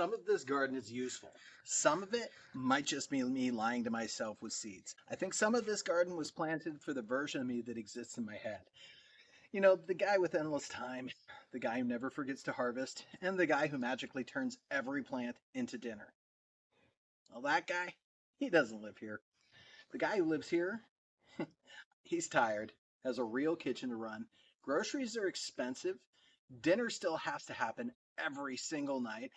Some of this garden is useful. Some of it might just be me lying to myself with seeds. I think some of this garden was planted for the version of me that exists in my head. You know, the guy with endless time, the guy who never forgets to harvest, and the guy who magically turns every plant into dinner. Well, that guy, he doesn't live here. The guy who lives here, he's tired, has a real kitchen to run. Groceries are expensive. Dinner still has to happen every single night.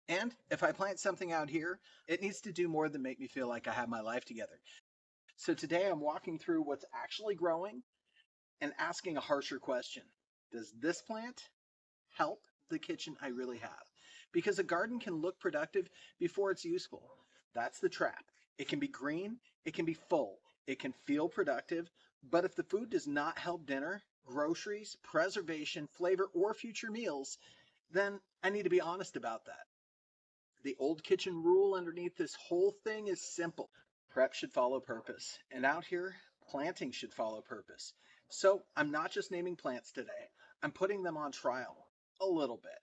And if I plant something out here, it needs to do more than make me feel like I have my life together. So today I'm walking through what's actually growing and asking a harsher question. Does this plant help the kitchen I really have? Because a garden can look productive before it's useful. That's the trap. It can be green, it can be full, it can feel productive, but if the food does not help dinner, groceries, preservation, flavor, or future meals, then I need to be honest about that. The old kitchen rule underneath this whole thing is simple. Prep should follow purpose. And out here, planting should follow purpose. So I'm not just naming plants today. I'm putting them on trial. A little bit.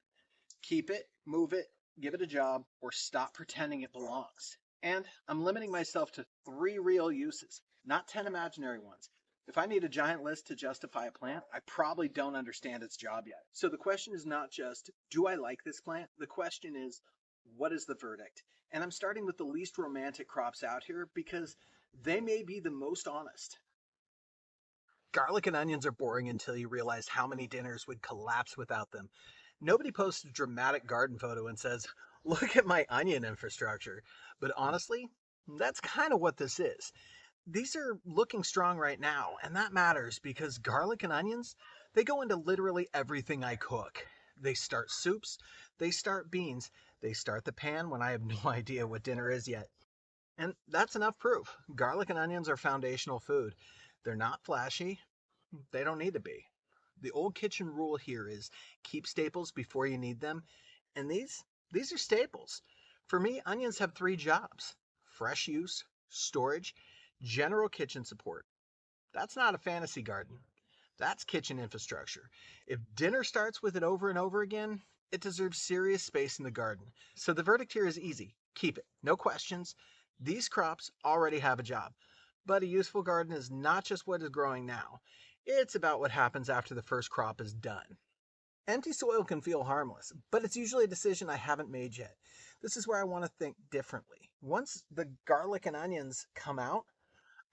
Keep it, move it, give it a job, or stop pretending it belongs. And I'm limiting myself to 3 real uses, not 10 imaginary ones. If I need a giant list to justify a plant, I probably don't understand its job yet. So the question is not just, do I like this plant? The question is, what is the verdict? And I'm starting with the least romantic crops out here because they may be the most honest. Garlic and onions are boring until you realize how many dinners would collapse without them. Nobody posts a dramatic garden photo and says, look at my onion infrastructure. But honestly, that's kind of what this is. These are looking strong right now, and that matters because garlic and onions, they go into literally everything I cook. They start soups, they start beans, they start the pan when I have no idea what dinner is yet. And that's enough proof. Garlic and onions are foundational food. They're not flashy, they don't need to be. The old kitchen rule here is keep staples before you need them, and these are staples. For me, onions have 3 jobs: fresh use, storage, general kitchen support. That's not a fantasy garden. That's kitchen infrastructure. If dinner starts with it over and over again, it deserves serious space in the garden. So the verdict here is easy. Keep it. No questions. These crops already have a job. But a useful garden is not just what is growing now. It's about what happens after the first crop is done. Empty soil can feel harmless, but it's usually a decision I haven't made yet. This is where I want to think differently. Once the garlic and onions come out,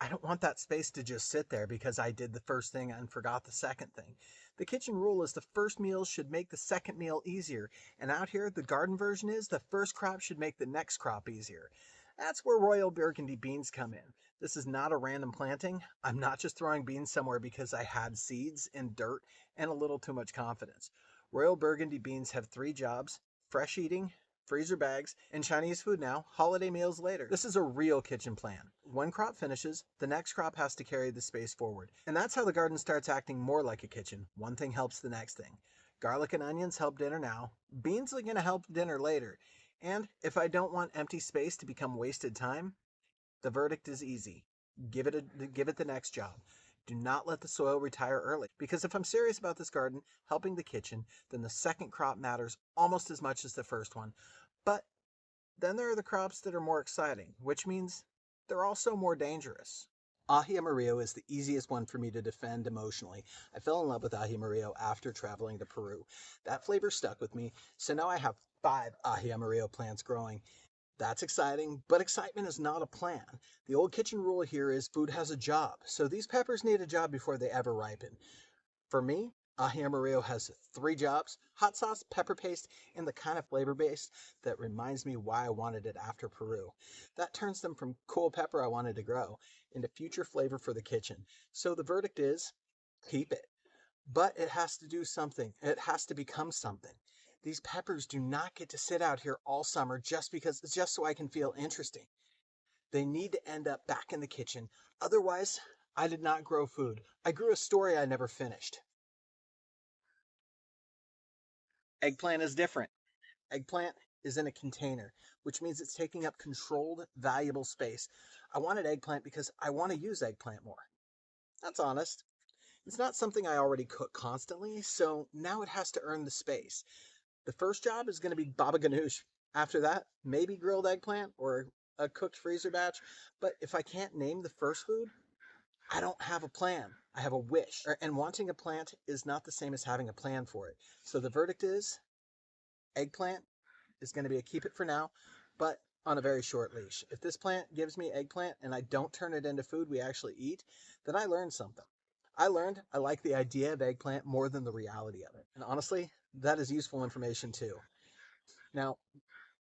I don't want that space to just sit there because I did the first thing and forgot the second thing. The kitchen rule is the first meal should make the second meal easier. And out here, the garden version is the first crop should make the next crop easier. That's where royal burgundy beans come in. This is not a random planting. I'm not just throwing beans somewhere because I had seeds and dirt and a little too much confidence. Royal burgundy beans have 3 jobs: fresh eating, freezer bags, and Chinese food now, holiday meals later. This is a real kitchen plan. One crop finishes, the next crop has to carry the space forward. And that's how the garden starts acting more like a kitchen. One thing helps the next thing. Garlic and onions help dinner now. Beans are going to help dinner later. And if I don't want empty space to become wasted time, the verdict is easy. Give it the next job. Do not let the soil retire early, because if I'm serious about this garden helping the kitchen, then the second crop matters almost as much as the first one. But then there are the crops that are more exciting, which means they're also more dangerous. Aji amarillo is the easiest one for me to defend emotionally. I fell in love with aji amarillo after traveling to Peru. That flavor stuck with me, so now I have 5 aji amarillo plants growing. That's exciting, but excitement is not a plan. The old kitchen rule here is food has a job, so these peppers need a job before they ever ripen. For me, aji amarillo has 3 jobs: hot sauce, pepper paste, and the kind of flavor base that reminds me why I wanted it after Peru. That turns them from cool pepper I wanted to grow into future flavor for the kitchen. So the verdict is, keep it. But it has to do something. It has to become something. These peppers do not get to sit out here all summer just so I can feel interesting. They need to end up back in the kitchen. Otherwise, I did not grow food. I grew a story I never finished. Eggplant is different. Eggplant is in a container, which means it's taking up controlled, valuable space. I wanted eggplant because I want to use eggplant more. That's honest. It's not something I already cook constantly, so now it has to earn the space. The first job is going to be baba ganoush. After that, maybe grilled eggplant or a cooked freezer batch. But if I can't name the first food, I don't have a plan. I have a wish. And wanting a plant is not the same as having a plan for it. So the verdict is eggplant is going to be a keep it for now, but on a very short leash. If this plant gives me eggplant and I don't turn it into food we actually eat, then I learned something. I learned I like the idea of eggplant more than the reality of it. And honestly, that is useful information too. Now,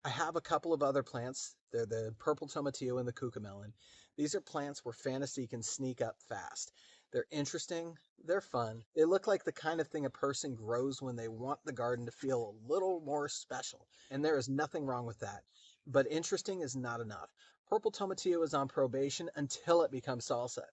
I have a couple of other plants. They're the purple tomatillo and the cucamelon. These are plants where fantasy can sneak up fast. They're interesting, they're fun. They look like the kind of thing a person grows when they want the garden to feel a little more special. And there is nothing wrong with that. But interesting is not enough. Purple tomatillo is on probation until it becomes salsa.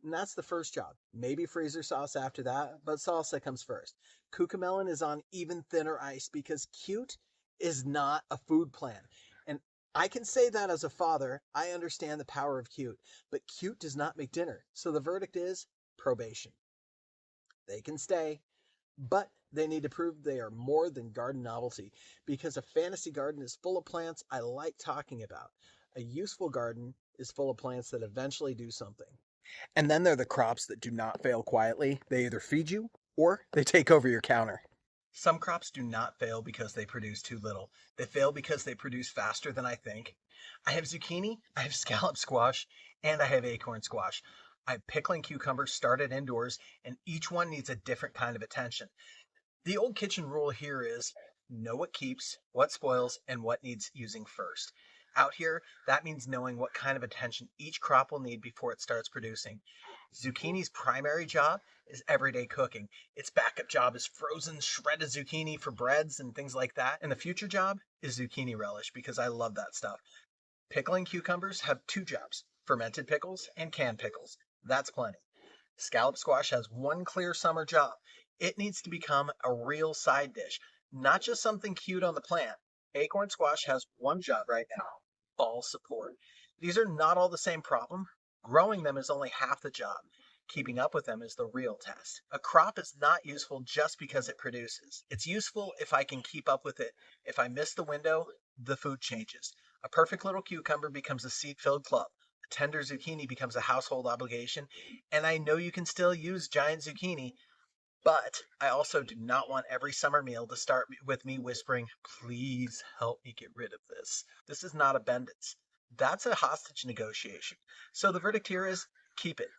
And that's the first job. Maybe freezer sauce after that, but salsa comes first. Cucamelon is on even thinner ice because cute is not a food plan. And I can say that as a father. I understand the power of cute, but cute does not make dinner. So the verdict is probation. They can stay, but they need to prove they are more than garden novelty because a fantasy garden is full of plants I like talking about. A useful garden is full of plants that eventually do something. And then there are the crops that do not fail quietly. They either feed you or they take over your counter. Some crops do not fail because they produce too little. They fail because they produce faster than I think. I have zucchini, I have scallop squash, and I have acorn squash. I have pickling cucumbers started indoors, and each one needs a different kind of attention. The old kitchen rule here is know what keeps, what spoils, and what needs using first. Out here, that means knowing what kind of attention each crop will need before it starts producing. Zucchini's primary job is everyday cooking. Its backup job is frozen, shredded zucchini for breads and things like that. And the future job is zucchini relish because I love that stuff. Pickling cucumbers have two jobs, fermented pickles and canned pickles. That's plenty. Scallop squash has one clear summer job. It needs to become a real side dish, not just something cute on the plant. Acorn squash has one job right now, fall support. These are not all the same problem. Growing them is only half the job. Keeping up with them is the real test. A crop is not useful just because it produces. It's useful if I can keep up with it. If I miss the window, the food changes. A perfect little cucumber becomes a seed-filled club. A tender zucchini becomes a household obligation. And I know you can still use giant zucchini, but I also do not want every summer meal to start with me whispering, please help me get rid of this. This is not abundance. That's a hostage negotiation. So the verdict here is keep it.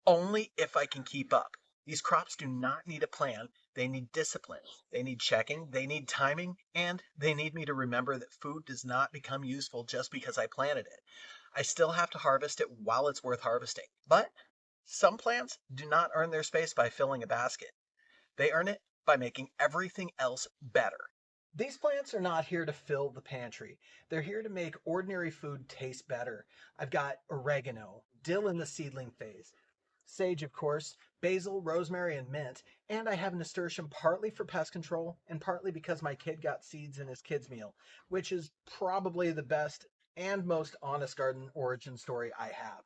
Only if I can keep up. These crops do not need a plan. They need discipline. They need checking. They need timing. And they need me to remember that food does not become useful just because I planted it. I still have to harvest it while it's worth harvesting. But some plants do not earn their space by filling a basket. They earn it by making everything else better. These plants are not here to fill the pantry. They're here to make ordinary food taste better. I've got oregano, dill in the seedling phase, sage, of course, basil, rosemary, and mint, and I have nasturtium partly for pest control and partly because my kid got seeds in his kids' meal, which is probably the best and most honest garden origin story I have.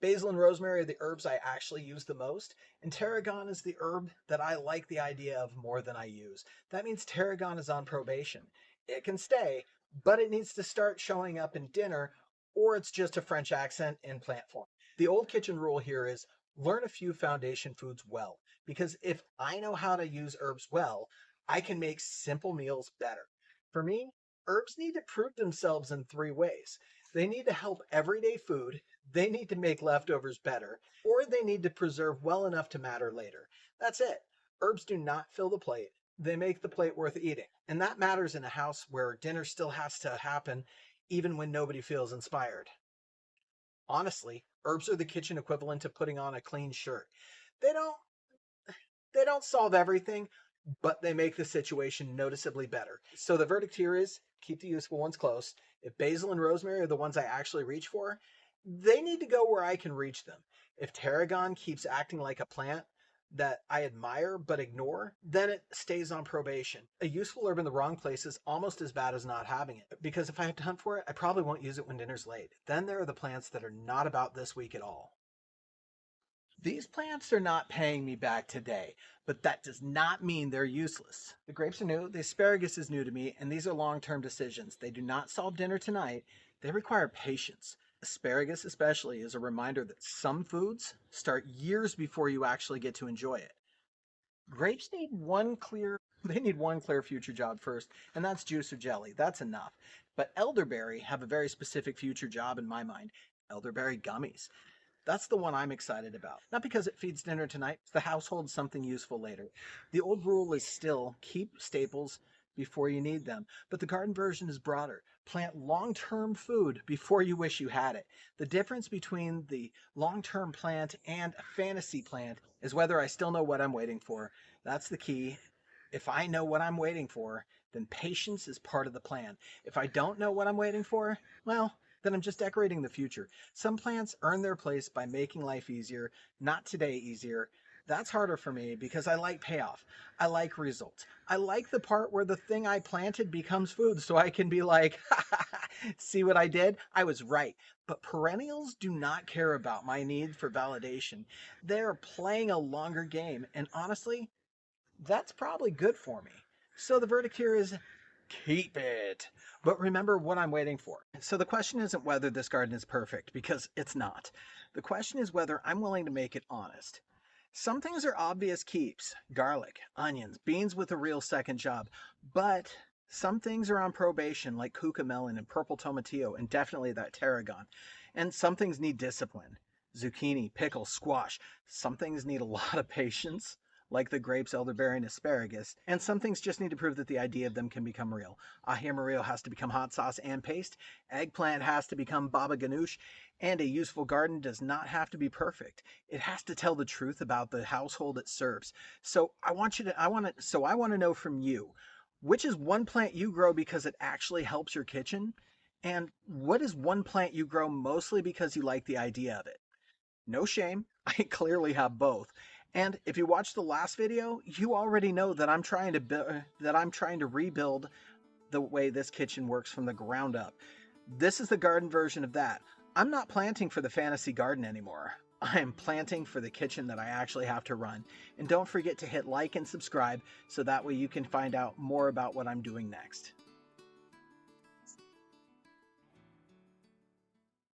Basil and rosemary are the herbs I actually use the most, and tarragon is the herb that I like the idea of more than I use. That means tarragon is on probation. It can stay, but it needs to start showing up in dinner, or it's just a French accent in plant form. The old kitchen rule here is learn a few foundation foods well, because if I know how to use herbs well, I can make simple meals better. For me, herbs need to prove themselves in three ways. They need to help everyday food, they need to make leftovers better, or they need to preserve well enough to matter later. That's it. Herbs do not fill the plate. They make the plate worth eating. And that matters in a house where dinner still has to happen even when nobody feels inspired. Honestly, herbs are the kitchen equivalent of putting on a clean shirt. They don't they don't solve everything, but they make the situation noticeably better. So the verdict here is keep the useful ones close. If basil and rosemary are the ones I actually reach for, they need to go where I can reach them. If tarragon keeps acting like a plant that I admire but ignore, then it stays on probation. A useful herb in the wrong place is almost as bad as not having it, because if I have to hunt for it, I probably won't use it when dinner's late. Then there are the plants that are not about this week at all. These plants are not paying me back today, but that does not mean they're useless. The grapes are new, the asparagus is new to me, and these are long-term decisions. They do not solve dinner tonight. They require patience. Asparagus especially is a reminder that some foods start years before you actually get to enjoy it. Grapes need one clear they need one clear future job first, and that's juice or jelly. That's enough. But elderberry have a very specific future job in my mind. Elderberry gummies. That's the one I'm excited about. Not because it feeds dinner tonight, the household something useful later. The old rule is still keep staples before you need them, but the garden version is broader. Plant long-term food before you wish you had it. The difference between the long-term plant and a fantasy plant is whether I still know what I'm waiting for. That's the key. If I know what I'm waiting for, then patience is part of the plan. If I don't know what I'm waiting for, well, then I'm just decorating the future. Some plants earn their place by making life easier, not today easier. That's harder for me because I like payoff. I like results. I like the part where the thing I planted becomes food so I can be like, see what I did? I was right. But perennials do not care about my need for validation. They're playing a longer game, and honestly, that's probably good for me. So the verdict here is keep it. But remember what I'm waiting for. So the question isn't whether this garden is perfect, because it's not. The question is whether I'm willing to make it honest. Some things are obvious keeps. Garlic, onions, beans with a real second job. But some things are on probation, like cucamelon and purple tomatillo, and definitely that tarragon. And some things need discipline. Zucchini, pickle, squash. Some things need a lot of patience, like the grapes, elderberry, and asparagus, and some things just need to prove that the idea of them can become real. Ahi Mario has to become hot sauce and paste, eggplant has to become baba ganoush, and a useful garden does not have to be perfect. It has to tell the truth about the household it serves. So I want to know from you, which is one plant you grow because it actually helps your kitchen? And what is one plant you grow mostly because you like the idea of it? No shame, I clearly have both. And if you watched the last video, you already know that I'm trying to rebuild the way this kitchen works from the ground up. This is the garden version of that. I'm not planting for the fantasy garden anymore. I am planting for the kitchen that I actually have to run. And don't forget to hit like and subscribe so that way you can find out more about what I'm doing next.